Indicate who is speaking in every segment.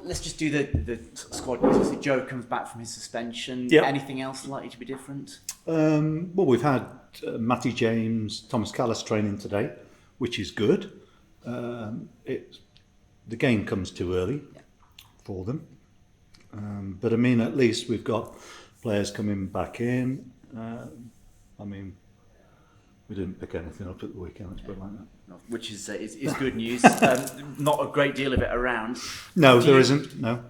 Speaker 1: let's just do the squad news. Obviously, Joe comes back from his suspension.
Speaker 2: Yep.
Speaker 1: Anything else likely to be different?
Speaker 2: Well, we've had Matty James, Thomas Callis training today, which is good. The game comes too early for them. But I mean, at least we've got players coming back in. I mean, we didn't pick anything up at the weekend, let's put it like that.
Speaker 1: Which is good news. Not a great deal of it around.
Speaker 2: No, there isn't, no.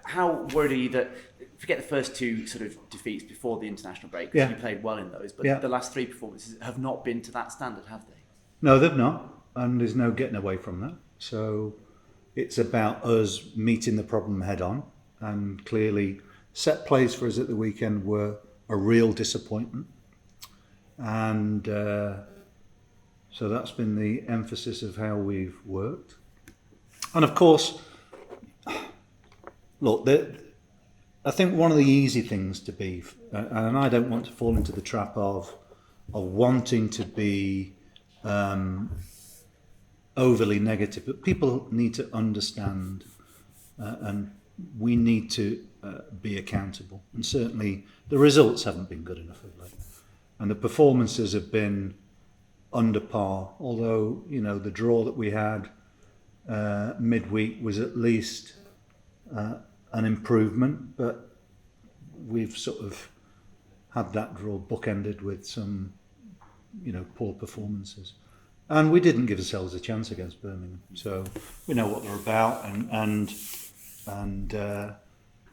Speaker 1: How worried are you that, forget the first two sort of defeats before the international break, because you played well in those, but the last three performances have not been to that standard, have they?
Speaker 2: No, they've not, and there's no getting away from that. So it's about us meeting the problem head on, and clearly set plays for us at the weekend were a real disappointment. And so that's been the emphasis of how we've worked. And of course, look, I think one of the easy things to be, and I don't want to fall into the trap of wanting to be overly negative, but people need to understand and we need to be accountable. And certainly the results haven't been good enough of late. And the performances have been under par, although, you know, the draw that we had midweek was at least an improvement, but we've sort of had that draw bookended with some, you know, poor performances. And we didn't give ourselves a chance against Birmingham. So we know what they're about, and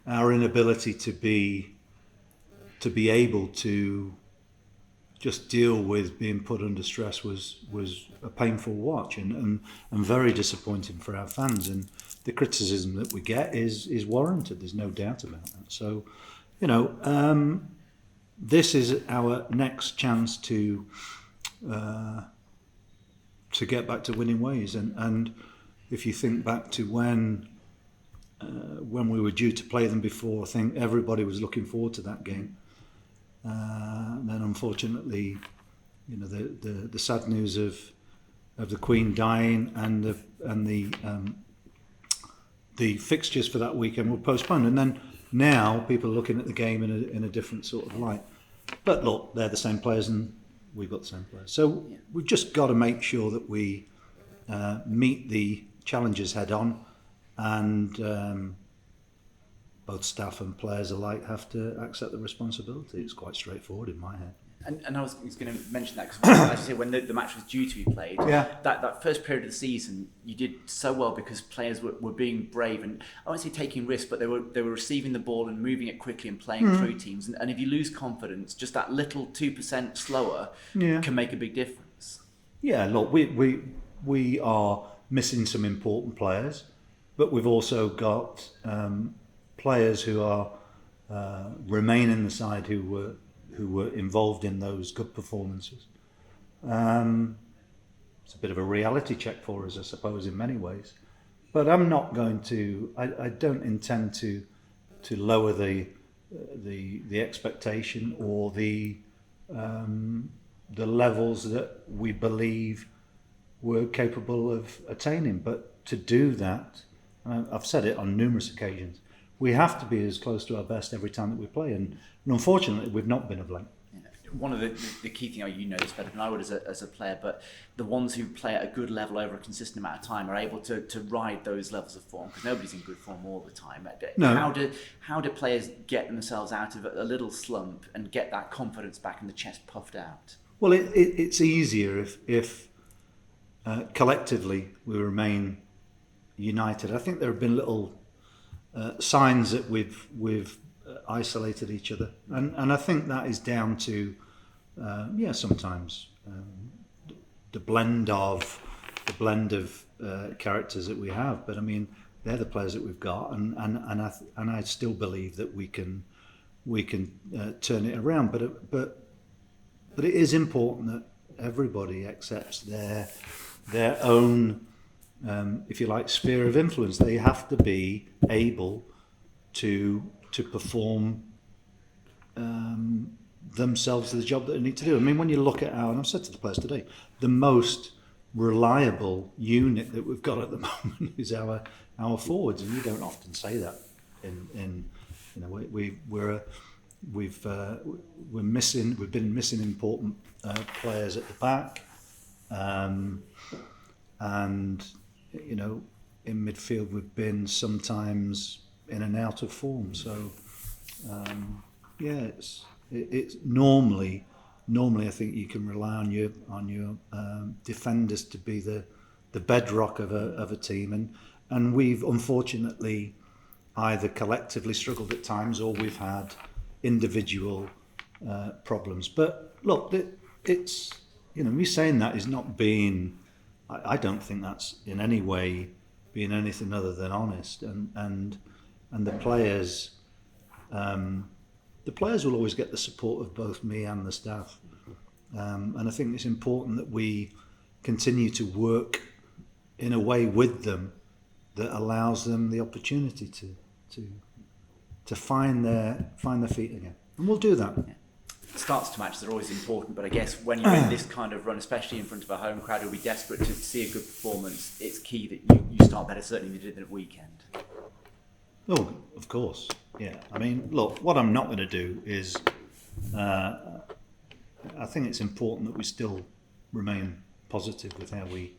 Speaker 2: our inability to be able to just deal with being put under stress was a painful watch and very disappointing for our fans. And the criticism that we get is warranted. There's no doubt about that. So, you know, this is our next chance to get back to winning ways. And if you think back to when we were due to play them before, I think everybody was looking forward to that game. And then, unfortunately, you know, the sad news of the Queen dying and the fixtures for that weekend were postponed. And then now people are looking at the game in a different sort of light. But look, they're the same players and we've got the same players. So we've just got to make sure that we meet the challenges head on, and both staff and players alike have to accept the responsibility. It's quite straightforward in my head.
Speaker 1: And I was going to mention that because, as you say, when the match was due to be played, that first period of the season, you did so well because players were being brave and I won't say taking risks, but they were receiving the ball and moving it quickly and playing through teams. And if you lose confidence, just that little 2% slower can make a big difference. Yeah,
Speaker 2: look, we are missing some important players, but we've also got players who are remain in the side who were involved in those good performances. It's a bit of a reality check for us, I suppose, in many ways. But I'm not going to. I don't intend to lower the expectation or the levels that we believe we're capable of attaining. But to do that, I've said it on numerous occasions, we have to be as close to our best every time that we play, and unfortunately we've not been of late.
Speaker 1: One of the key things, you know this better than I would as a player, but the ones who play at a good level over a consistent amount of time are able to ride those levels of form, because nobody's in good form all the time. No. How do players get themselves out of a little slump and get that confidence back and the chest puffed out?
Speaker 2: Well, it's easier if collectively we remain united. I think there have been little signs that we've isolated each other, and I think that is down to sometimes the blend of characters that we have. But I mean, they're the players that we've got, and I still believe that we can turn it around. But it is important that everybody accepts their own, if you like, sphere of influence. They have to be able to perform themselves to the job that they need to do. I mean, when you look at and I've said to the players today, the most reliable unit that we've got at the moment is our forwards, and you don't often say that. In you know, we've been missing important players at the back, and you know, in midfield we've been sometimes in and out of form. So yeah, it's normally I think you can rely on your defenders to be the bedrock of a team, and we've unfortunately either collectively struggled at times or we've had individual problems. But look, it's, you know, me saying that is not being, I don't think that's in any way being anything other than honest, and the players will always get the support of both me and the staff, and I think it's important that we continue to work in a way with them that allows them the opportunity to find their feet again, and we'll do that.
Speaker 1: Yeah. Starts to matches are always important, but I guess when you're in this kind of run, especially in front of a home crowd who'll be desperate to see a good performance, it's key that you start better, certainly than you did at the weekend.
Speaker 2: Oh, of course, yeah. I mean, look, what I'm not going to do is, I think it's important that we still remain positive with how we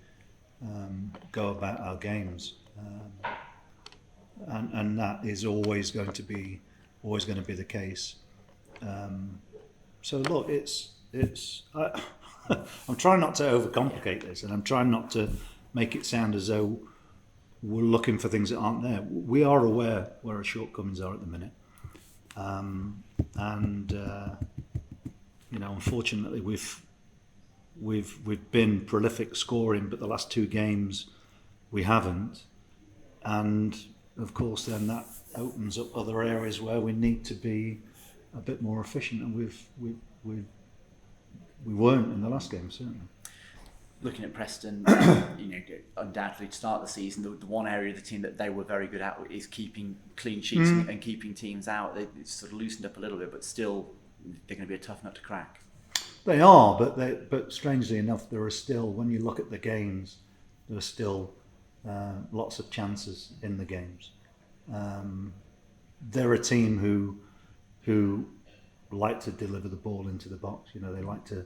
Speaker 2: go about our games, and that is always going to be the case. So look, I'm trying not to overcomplicate this, and I'm trying not to make it sound as though we're looking for things that aren't there. We are aware where our shortcomings are at the minute, and you know, unfortunately, we've been prolific scoring, but the last two games we haven't, and of course, then that opens up other areas where we need to be a bit more efficient, and we weren't in the last game, certainly.
Speaker 1: Looking at Preston, you know, undoubtedly to start the season, the one area of the team that they were very good at is keeping clean sheets and keeping teams out. They sort of loosened up a little bit, but still, they're going to be a tough nut to crack. They
Speaker 2: are, but strangely enough, there are still, when you look at the games, there are still lots of chances in the games. They're a team who like to deliver the ball into the box. You know, they like to.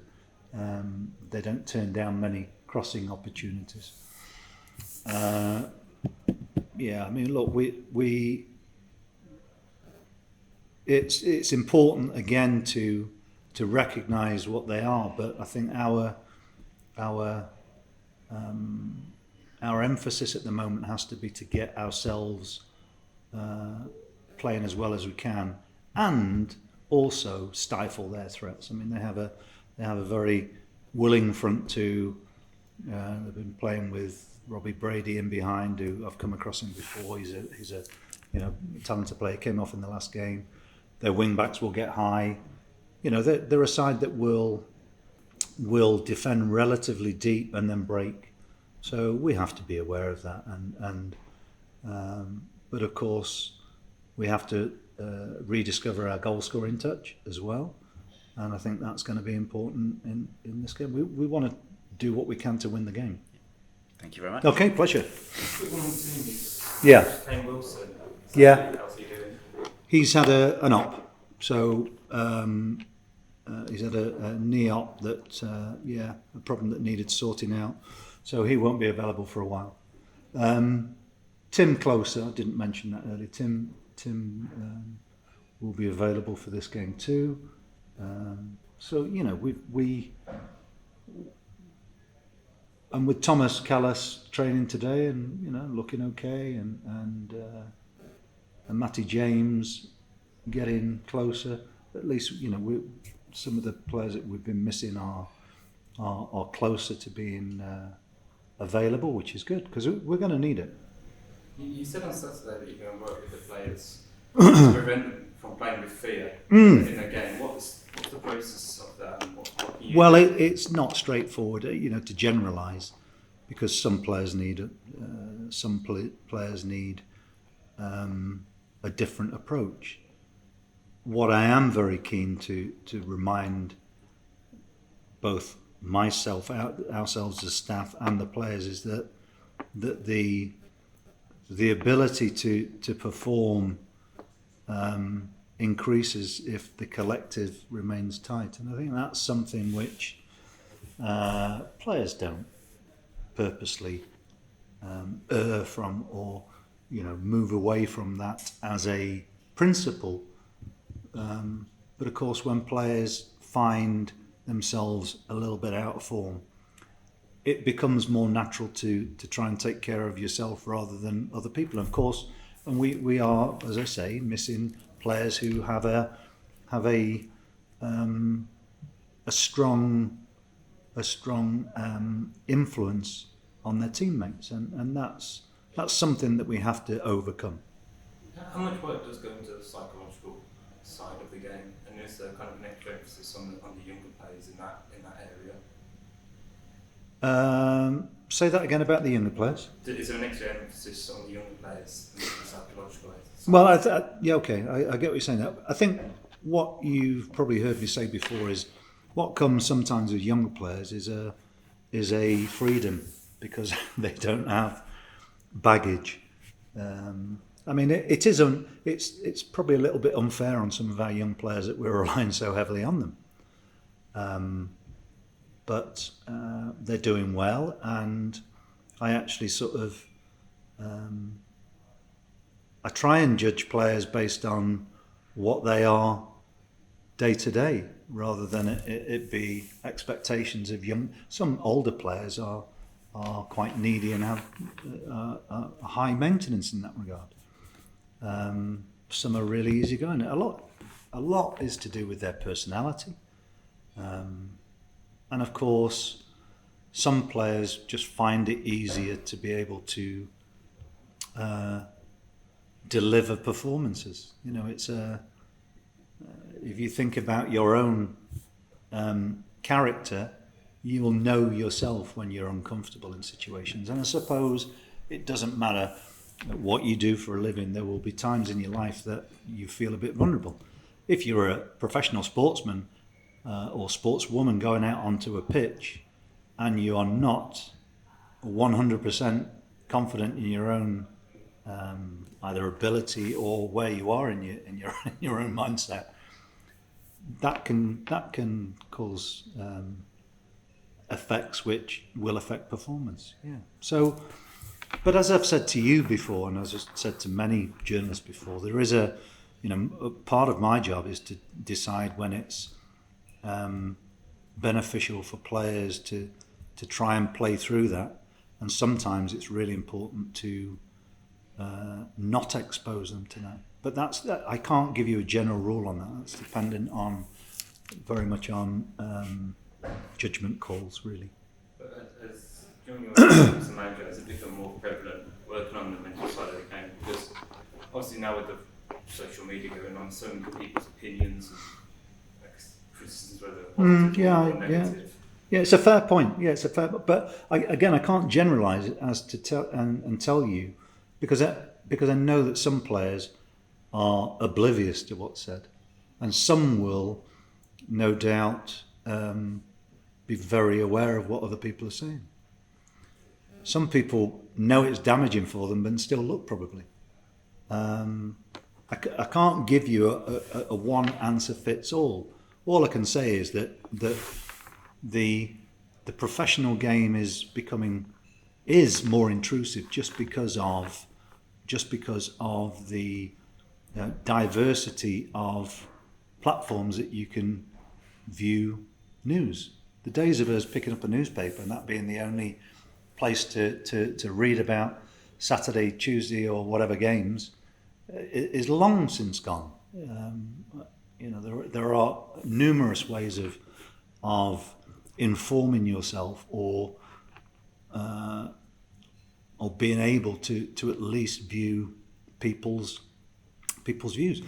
Speaker 2: They don't turn down many crossing opportunities. Yeah, I mean, look, it's important again to recognise what they are, but I think our emphasis at the moment has to be to get ourselves playing as well as we can, and also stifle their threats. I mean, they have a very willing front two. They've been playing with Robbie Brady in behind, who I've come across him before. He's a you know, talented player. Came off in the last game. Their wing backs will get high. You know, they're a side that will defend relatively deep and then break. So we have to be aware of that, but of course we have to rediscover our goal scoring touch as well, and I think that's going to be important in this game. We want to do what we can to win the game.
Speaker 1: Thank you very much.
Speaker 2: Okay, pleasure.
Speaker 3: Yeah. Kane Wilson.
Speaker 2: Yeah.
Speaker 3: How's he doing?
Speaker 2: He's had an op, so he's had a knee op that a problem that needed sorting out. So he won't be available for a while. Tim Closer, I didn't mention that earlier. Tim will be available for this game too. So you know, we and with Thomas Callas training today and, you know, looking okay, and Matty James getting closer. At least, you know, some of the players that we've been missing are closer to being available, which is good because we're going to need it.
Speaker 3: You said on Saturday that you're going to work with the players to prevent them from playing with fear in a game. What's the process of that? And what
Speaker 2: well, it's not straightforward, you know, to generalise, because some players need a different approach. What I am very keen to remind both myself, ourselves as staff, and the players is that the the ability to perform increases if the collective remains tight. And I think that's something which players don't purposely err from, or move away from that as a principle. But of course, when players find themselves a little bit out of form, it becomes more natural to try and take care of yourself rather than other people. And of course, and we are, as I say, missing players who have a strong influence on their teammates, and that's something that we have to overcome.
Speaker 3: How much work does go into the psychological side of the game, and is there kind of an extra emphasis on the younger players in that area?
Speaker 2: Say that again about the younger players.
Speaker 3: Is there an extra emphasis on the younger players and the psychological side?
Speaker 2: Well, yeah, okay, I get what you're saying. I think what you've probably heard me say before is what comes sometimes with younger players is a freedom, because they don't have baggage. I mean, it's probably a little bit unfair on some of our young players that we're relying so heavily on them. But they're doing well, and I actually sort of I try and judge players based on what they are day to day, rather than it be expectations of young. Some older players are quite needy and have a high maintenance in that regard. Some are really easygoing. A lot is to do with their personality. And of course, some players just find it easier to be able to deliver performances. It's if you think about your own character, you will know yourself when you're uncomfortable in situations. And I suppose it doesn't matter what you do for a living. There will be times in your life that you feel a bit vulnerable. If you're a professional sportsman, or sportswoman going out onto a pitch, and you are not 100% confident in your own either ability or where you are in your own mindset, that can cause effects which will affect performance. Yeah. So, but as I've said to you before, and as I've said to many journalists before, there is a part of my job is to decide when it's beneficial for players to try and play through that, and sometimes it's really important to not expose them to that. But I can't give you a general rule on that. That's dependent on very much on judgment calls, really.
Speaker 3: But as during your time as a manager, has it become more prevalent working on the mental side of the game? Because obviously now with the social media going on, so many people's opinions and criticisms, whether positive or negative.
Speaker 2: Yeah, it's a fair point. Yeah, it's a fair. But I can't generalise it as to tell you, because I know that some players are oblivious to what's said, and some will, no doubt, be very aware of what other people are saying. Some people know it's damaging for them, but still look, probably. I can't give you a one answer fits all. All I can say is that the professional game is more intrusive just because of the diversity of platforms that you can view news. The days of us picking up a newspaper and that being the only place to read about Saturday, Tuesday, or whatever games is long since gone. There are numerous ways of informing yourself or being able to at least view people's views.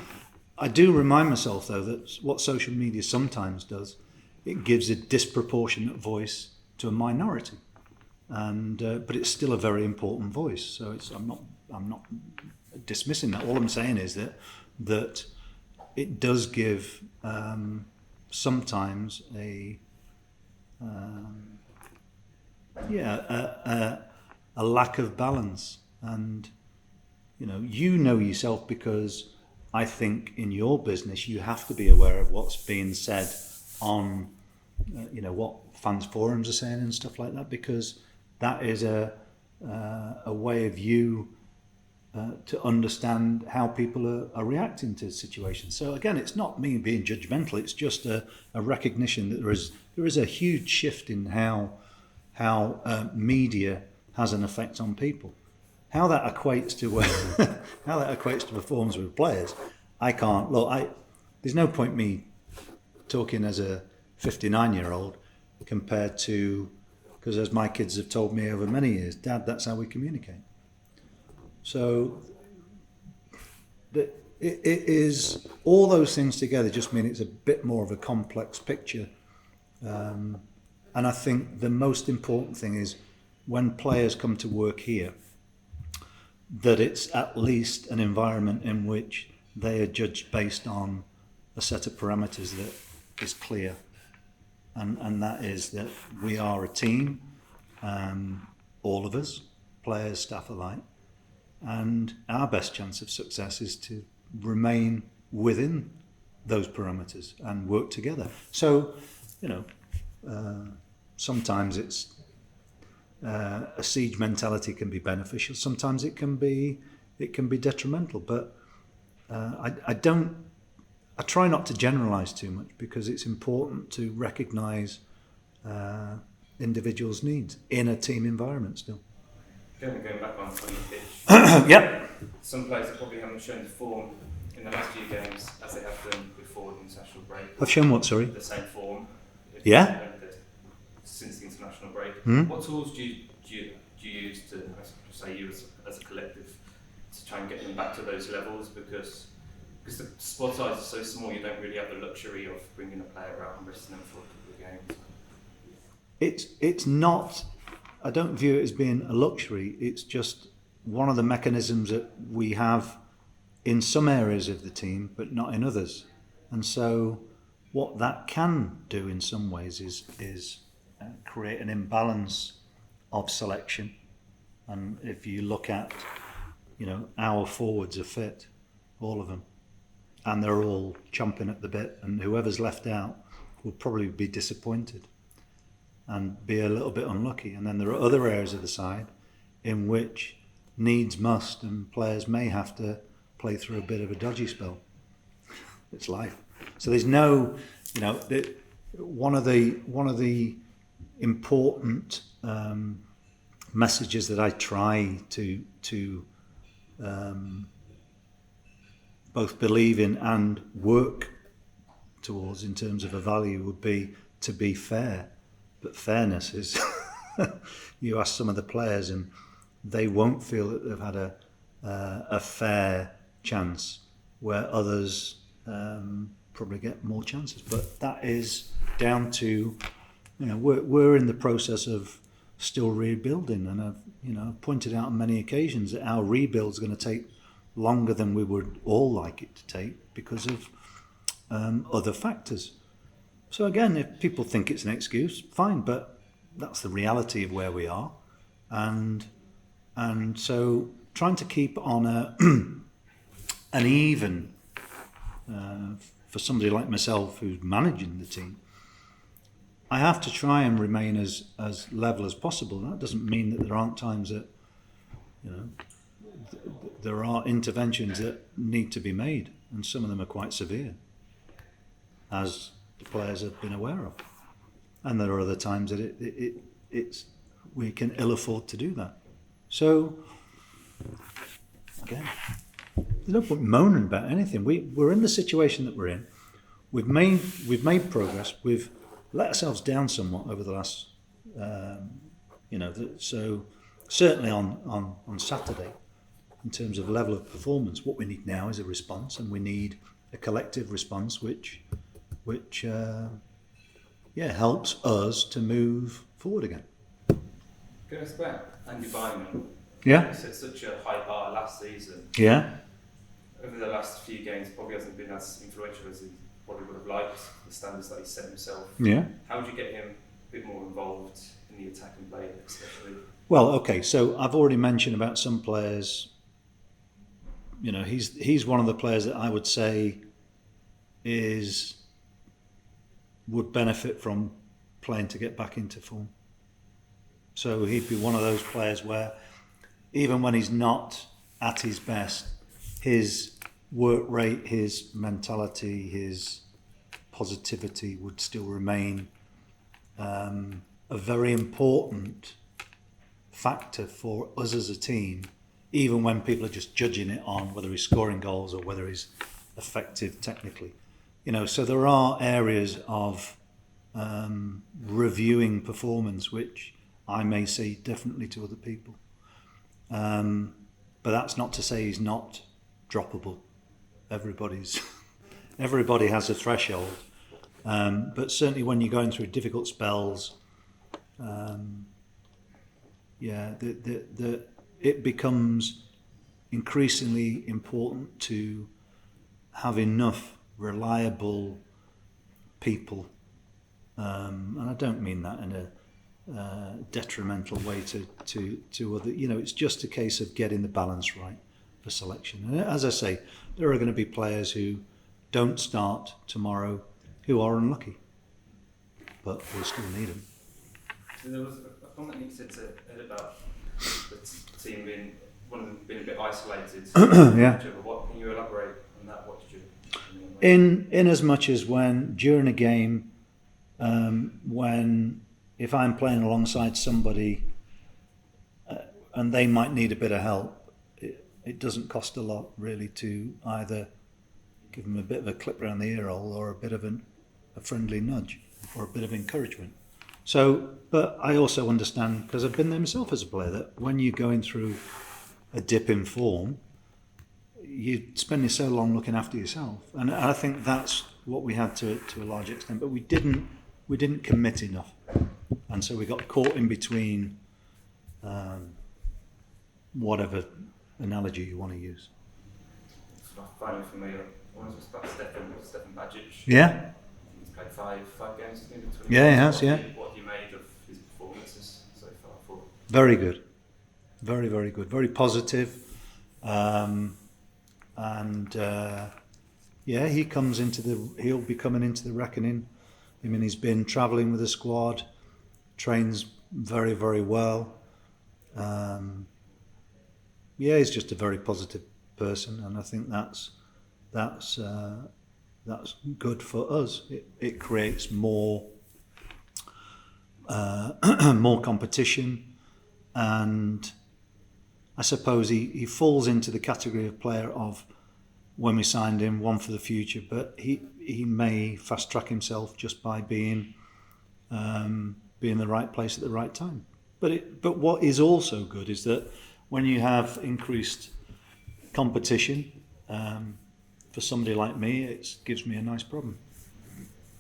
Speaker 2: I do remind myself, though, that what social media sometimes does, it gives a disproportionate voice to a minority, but it's still a very important voice. So I'm not dismissing that. All I'm saying is that it does give sometimes a lack of balance, and you know yourself, because I think in your business you have to be aware of what's being said on, what fans forums are saying and stuff like that, because that is a way of you to understand how people are reacting to situations. So again, it's not me being judgmental. It's just a recognition that there is a huge shift in how media has an effect on people. How that equates to performance with players, I can't look. There's no point me talking as a 59-year-old compared to, because as my kids have told me over many years, Dad, that's how we communicate. So it is, all those things together just mean it's a bit more of a complex picture. And I think the most important thing is when players come to work here, that it's at least an environment in which they are judged based on a set of parameters that is clear. And that is that we are a team, all of us, players, staff alike, and our best chance of success is to remain within those parameters and work together. So, sometimes it's a siege mentality can be beneficial. Sometimes it can be detrimental. But I try not to generalise too much, because it's important to recognise individuals' needs in a team environment still.
Speaker 3: Going back on the pitch.
Speaker 2: Yep.
Speaker 3: Some players probably haven't shown the form in the last few games as they have done before the international break.
Speaker 2: I've shown what, sorry?
Speaker 3: The same form.
Speaker 2: Yeah.
Speaker 3: Since the international break.
Speaker 2: Mm.
Speaker 3: What tools do you use to, say, you as a collective, to try and get them back to those levels? Because the squad size is so small, you don't really have the luxury of bringing a player out and resting them for a couple of games.
Speaker 2: It's not. I don't view it as being a luxury. It's just one of the mechanisms that we have in some areas of the team, but not in others. And so, what that can do in some ways is create an imbalance of selection. And if you look at, our forwards are fit, all of them, and they're all chomping at the bit, and whoever's left out will probably be disappointed and be a little bit unlucky. And then there are other areas of the side in which needs must, and players may have to play through a bit of a dodgy spell. It's life. So there's no, one of the important messages that I try to both believe in and work towards in terms of a value would be to be fair. But fairness is, you ask some of the players and they won't feel that they've had a fair chance, where others probably get more chances. But that is down to, we're in the process of still rebuilding, and I've pointed out on many occasions that our rebuild is going to take longer than we would all like it to take because of other factors. So again, if people think it's an excuse, fine, but that's the reality of where we are, and so trying to keep on an even for somebody like myself who's managing the team, I have to try and remain as level as possible. That doesn't mean that there aren't times that there are interventions that need to be made, and some of them are quite severe, as the players have been aware of. And there are other times that it's we can ill afford to do that. So again, there's no point moaning about anything. We're in the situation that we're in. We've made progress. We've let ourselves down somewhat over the last, so certainly on Saturday, in terms of level of performance, what we need now is a response, and we need a collective response which helps us to move forward again.
Speaker 3: Can I ask about Andy Byman?
Speaker 2: Yeah.
Speaker 3: He set such a high bar last season.
Speaker 2: Yeah.
Speaker 3: Over the last few games, probably hasn't been as influential as he probably would have liked, the standards that he set himself.
Speaker 2: Yeah.
Speaker 3: How would you get him a bit more involved in the attacking play, especially?
Speaker 2: Well, okay, so I've already mentioned about some players he's one of the players that I would say would benefit from playing to get back into form. So he'd be one of those players where even when he's not at his best, his work rate, his mentality, his positivity would still remain a very important factor for us as a team, even when people are just judging it on whether he's scoring goals or whether he's effective technically. So there are areas of reviewing performance which I may see differently to other people. But that's not to say he's not droppable. Everybody has a threshold. But certainly when you're going through difficult spells, it becomes increasingly important to have enough reliable people, and I don't mean that in a detrimental way to other. It's just a case of getting the balance right for selection. And as I say, there are going to be players who don't start tomorrow who are unlucky, but we'll still need them.
Speaker 3: So there was a comment you said to Ed about the team being a bit isolated.
Speaker 2: Yeah.
Speaker 3: What can you elaborate on that? What did you?
Speaker 2: In as much as when during a game, when if I'm playing alongside somebody and they might need a bit of help, it doesn't cost a lot really to either give them a bit of a clip around the ear hole or a bit of a friendly nudge or a bit of encouragement. So, but I also understand, because I've been there myself as a player, that when you're going through a dip in form, you spend so long looking after yourself, and I think that's what we had to a large extent. But we didn't commit enough, and so we got caught in between. Whatever analogy you want to use.
Speaker 3: Finally, for me, I want to just about Stefan Bajic.
Speaker 2: Yeah.
Speaker 3: He's played five games.
Speaker 2: Yeah, he has. Yeah.
Speaker 3: What have you made of his performances so far?
Speaker 2: Very good, very good, very positive. He comes he'll be coming into the reckoning. I mean, he's been travelling with the squad, trains very, very well. He's just a very positive person, and I think that's good for us. It creates more more competition, and I suppose he falls into the category of player of, when we signed him, one for the future, but he may fast track himself just by being in the right place at the right time. But what is also good is that when you have increased competition, for somebody like me, it gives me a nice problem.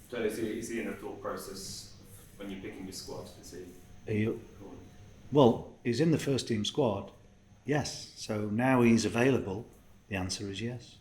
Speaker 3: So is he in the thought process when you're picking your squad?
Speaker 2: He's in the first team squad, yes. So now he's available. The answer is yes.